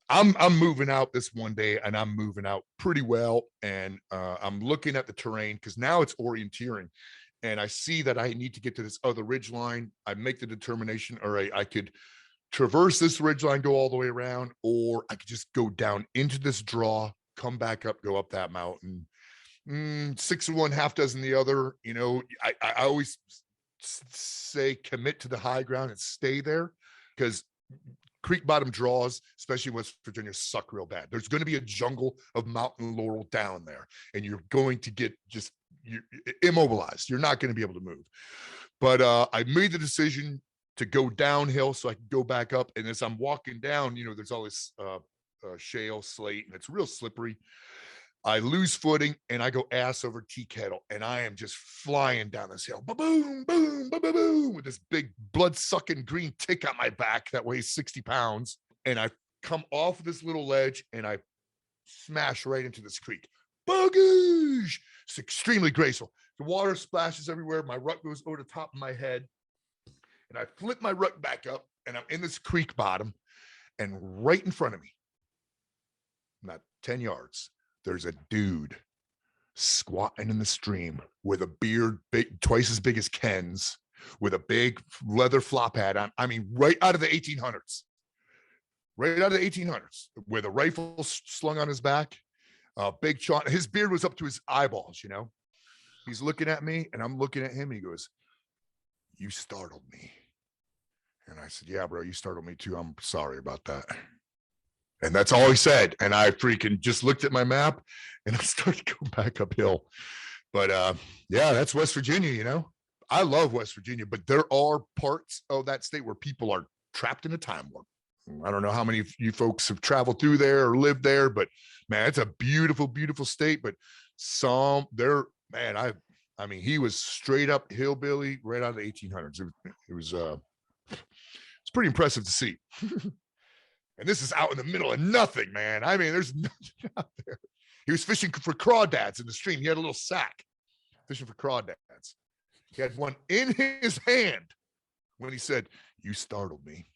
I'm moving out this one day, and I'm moving out pretty well. And I'm looking at the terrain because now it's orienteering, and I see that I need to get to this other ridge line. I make the determination, all right, I could traverse this ridge line, go all the way around, or I could just go down into this draw, come back up, go up that mountain. Six of one, half dozen the other. I always say commit to the high ground and stay there, because creek bottom draws, especially West Virginia, suck real bad. There's going to be a jungle of mountain laurel down there, and you're going to get just you're immobilized. You're not going to be able to move. But I made the decision to go downhill so I can go back up. And as I'm walking down, there's all this shale, slate, and it's real slippery. I lose footing and I go ass over tea kettle, and I am just flying down this hill. Ba-boom, boom, ba-ba-boom, with this big blood-sucking green tick on my back that weighs 60 pounds. And I come off this little ledge and I smash right into this creek. Bogoosh! It's extremely graceful. The water splashes everywhere. My rut goes over the top of my head. And I flip my rut back up, and I'm in this creek bottom. And right in front of me, not 10 yards, there's a dude squatting in the stream with a beard big, twice as big as Ken's, with a big leather flop hat on. I mean, right out of the 1800s. Right out of the 1800s, with a rifle slung on his back, big chaunt. His beard was up to his eyeballs, He's looking at me, and I'm looking at him, and he goes, "You startled me." And I said, "Yeah, bro, you startled me too. I'm sorry about that." And that's all he said. And I freaking just looked at my map, and I started going back uphill. But yeah, that's West Virginia, I love West Virginia, but there are parts of that state where people are trapped in a time warp. I don't know how many of you folks have traveled through there or lived there, but man, it's a beautiful, beautiful state. But I mean, he was straight up hillbilly right out of the 1800s. It was it's pretty impressive to see. And this is out in the middle of nothing, man. I mean, there's nothing out there. He was fishing for crawdads in the stream. He had a little sack fishing for crawdads. He had one in his hand when he said, "You startled me."